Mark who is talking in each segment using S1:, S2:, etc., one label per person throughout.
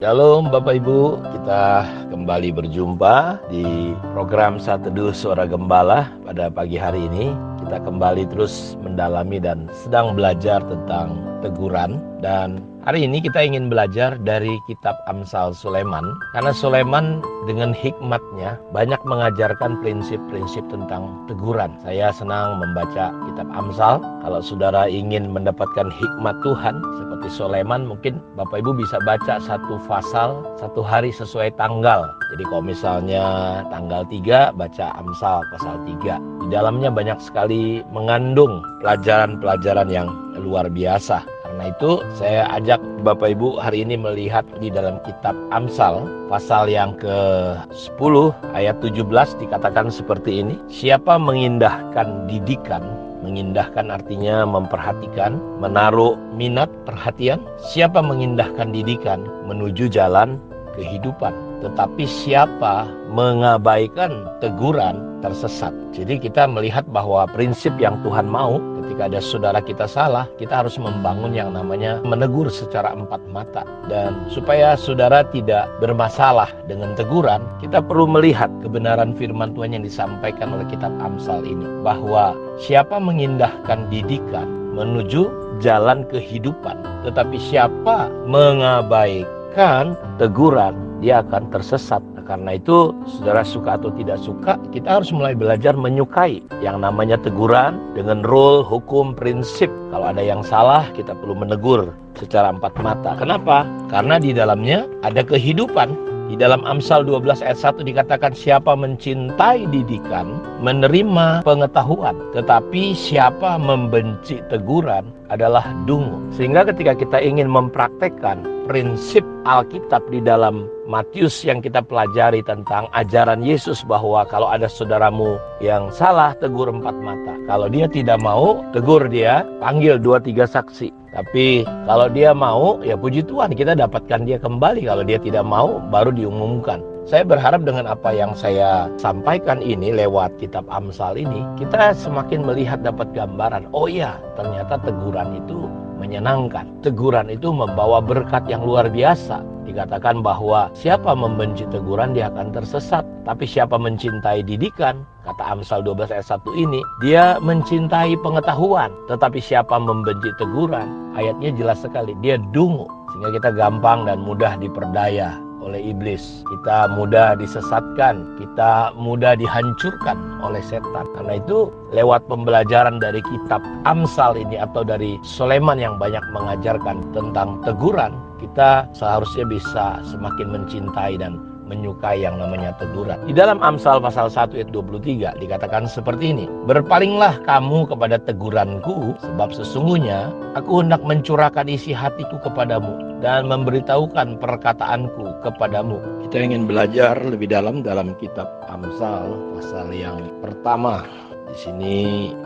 S1: Shalom Bapak Ibu, kita kembali berjumpa di program Saat Teduh Suara Gembala pada pagi hari ini. Kita kembali terus mendalami dan sedang belajar tentang teguran. Dan hari ini kita ingin belajar dari kitab Amsal Sulaiman. Karena Sulaiman dengan hikmatnya banyak mengajarkan prinsip-prinsip tentang teguran. Saya senang membaca kitab Amsal. Kalau saudara ingin mendapatkan hikmat Tuhan seperti Sulaiman, mungkin Bapak Ibu bisa baca satu pasal satu hari sesuai tanggal. Jadi kalau misalnya tanggal 3 baca Amsal pasal 3. Di dalamnya banyak sekali mengandung pelajaran-pelajaran yang luar biasa. Karena itu saya ajak Bapak Ibu hari ini melihat di dalam kitab Amsal pasal yang ke-10 ayat 17 dikatakan seperti ini. Siapa mengindahkan didikan, mengindahkan artinya memperhatikan, menaruh minat perhatian. Siapa mengindahkan didikan menuju jalan kehidupan. Tetapi siapa mengabaikan teguran tersesat. Jadi kita melihat bahwa prinsip yang Tuhan mau ketika ada saudara kita salah, kita harus membangun yang namanya menegur secara empat mata. Dan supaya saudara tidak bermasalah dengan teguran, kita perlu melihat kebenaran firman Tuhan yang disampaikan oleh kitab Amsal ini. Bahwa siapa mengindahkan didikan menuju jalan kehidupan. Tetapi siapa mengabaikan teguran, dia akan tersesat. Karena itu, saudara suka atau tidak suka, kita harus mulai belajar menyukai yang namanya teguran dengan rule, hukum, prinsip. Kalau ada yang salah, kita perlu menegur secara empat mata. Kenapa? Karena di dalamnya ada kehidupan. Di dalam Amsal 12 ayat 1 dikatakan siapa mencintai didikan menerima pengetahuan. Tetapi siapa membenci teguran adalah dungu. Sehingga ketika kita ingin mempraktekkan prinsip Alkitab di dalam Matius yang kita pelajari tentang ajaran Yesus bahwa kalau ada saudaramu yang salah, tegur empat mata. Kalau dia tidak mau, tegur dia, panggil 2-3 saksi. Tapi kalau dia mau, ya puji Tuhan kita dapatkan dia kembali. Kalau dia tidak mau, baru diumumkan. Saya berharap dengan apa yang saya sampaikan ini lewat kitab Amsal ini, kita semakin melihat dapat gambaran. Oh iya, ternyata teguran itu menyenangkan. Teguran itu membawa berkat yang luar biasa. Dikatakan bahwa siapa membenci teguran dia akan tersesat. Tapi siapa mencintai didikan, kata Amsal 12 ayat 1 ini, dia mencintai pengetahuan. Tetapi siapa membenci teguran, ayatnya jelas sekali, dia dungu. Sehingga kita gampang dan mudah diperdaya oleh iblis. Kita mudah disesatkan, kita mudah dihancurkan oleh setan. Karena itu lewat pembelajaran dari kitab Amsal ini atau dari Sulaiman yang banyak mengajarkan tentang teguran, kita seharusnya bisa semakin mencintai dan menyukai yang namanya teguran. Di dalam Amsal pasal 1 ayat 23 dikatakan seperti ini. Berpalinglah kamu kepada teguranku, sebab sesungguhnya aku hendak mencurahkan isi hatiku kepadamu dan memberitahukan perkataanku kepadamu. Kita ingin belajar lebih dalam kitab Amsal pasal yang pertama. Di sini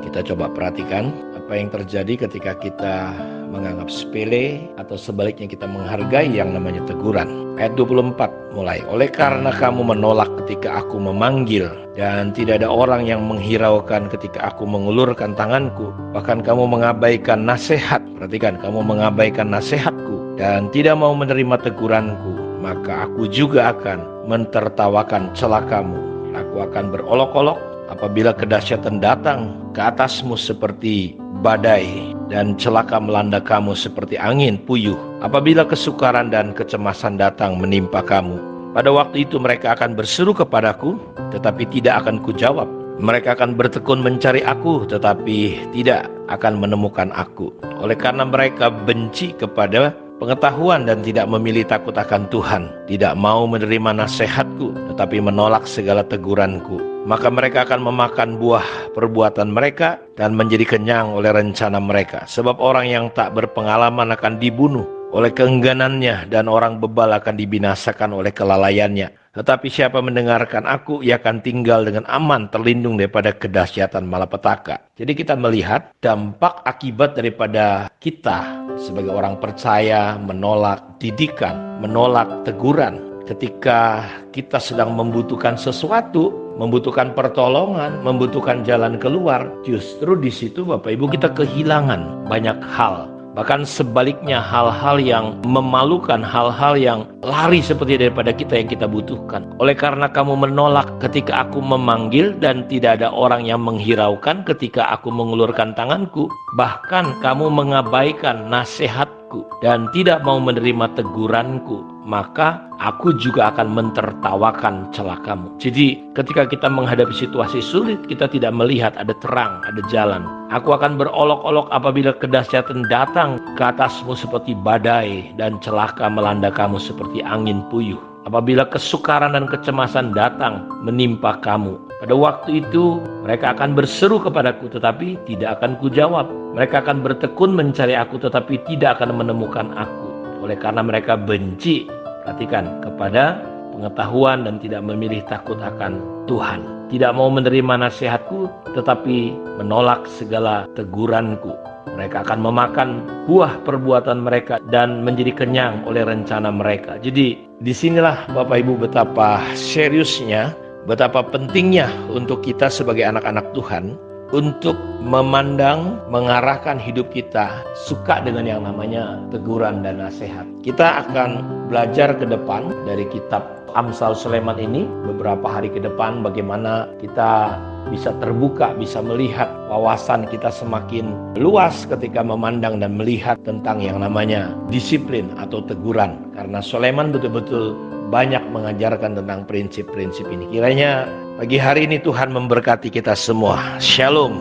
S1: kita coba perhatikan apa yang terjadi ketika kita menganggap sepele atau sebaliknya kita menghargai yang namanya teguran. Ayat 24 mulai. Oleh karena kamu menolak ketika aku memanggil dan tidak ada orang yang menghiraukan ketika aku mengulurkan tanganku, bahkan kamu mengabaikan nasihat. Perhatikan, kamu mengabaikan nasihatku dan tidak mau menerima teguranku, maka aku juga akan mentertawakan celakamu. Aku akan berolok-olok apabila kedahsyatan datang ke atasmu seperti badai dan celaka melanda kamu seperti angin puyuh. Apabila kesukaran dan kecemasan datang menimpa kamu, pada waktu itu mereka akan berseru kepadaku, tetapi tidak akan kujawab. Mereka akan bertekun mencari aku, tetapi tidak akan menemukan aku. Oleh karena mereka benci kepada pengetahuan dan tidak memilih takut akan Tuhan, tidak mau menerima nasihatku, tetapi menolak segala teguranku, maka mereka akan memakan buah perbuatan mereka dan menjadi kenyang oleh rencana mereka. Sebab orang yang tak berpengalaman akan dibunuh oleh keengganannya dan orang bebal akan dibinasakan oleh kelalaiannya. Tetapi siapa mendengarkan aku, ia akan tinggal dengan aman, terlindung daripada kedahsyatan malapetaka. Jadi kita melihat dampak akibat daripada kita sebagai orang percaya menolak didikan, menolak teguran. Ketika kita sedang membutuhkan sesuatu, membutuhkan pertolongan, membutuhkan jalan keluar, justru di situ Bapak Ibu kita kehilangan banyak hal. Bahkan sebaliknya, hal-hal yang memalukan, hal-hal yang lari seperti daripada kita yang kita butuhkan. Oleh karena kamu menolak ketika aku memanggil dan tidak ada orang yang menghiraukan ketika aku mengulurkan tanganku, bahkan kamu mengabaikan nasihatku dan tidak mau menerima teguranku, maka aku juga akan mentertawakan celakamu. Jadi ketika kita menghadapi situasi sulit, kita tidak melihat ada terang, ada jalan. Aku akan berolok-olok apabila kedahsyatan datang ke atasmu seperti badai dan celaka melanda kamu seperti angin puyuh. Apabila kesukaran dan kecemasan datang menimpa kamu, pada waktu itu mereka akan berseru kepadaku tetapi tidak akan kujawab. Mereka akan bertekun mencari aku tetapi tidak akan menemukan aku. Oleh karena mereka benci, perhatikan, kepada pengetahuan dan tidak memilih takut akan Tuhan. Tidak mau menerima nasihatku tetapi menolak segala teguranku. Mereka akan memakan buah perbuatan mereka dan menjadi kenyang oleh rencana mereka. Jadi disinilah Bapak Ibu betapa seriusnya, betapa pentingnya untuk kita sebagai anak-anak Tuhan untuk memandang, mengarahkan hidup kita suka dengan yang namanya teguran dan nasihat. Kita akan belajar ke depan dari kitab Amsal Sulaiman ini beberapa hari ke depan, bagaimana kita bisa terbuka, bisa melihat wawasan kita semakin luas ketika memandang dan melihat tentang yang namanya disiplin atau teguran. Karena Sulaiman betul-betul banyak mengajarkan tentang prinsip-prinsip ini. Kiranya pagi hari ini Tuhan memberkati kita semua. Shalom.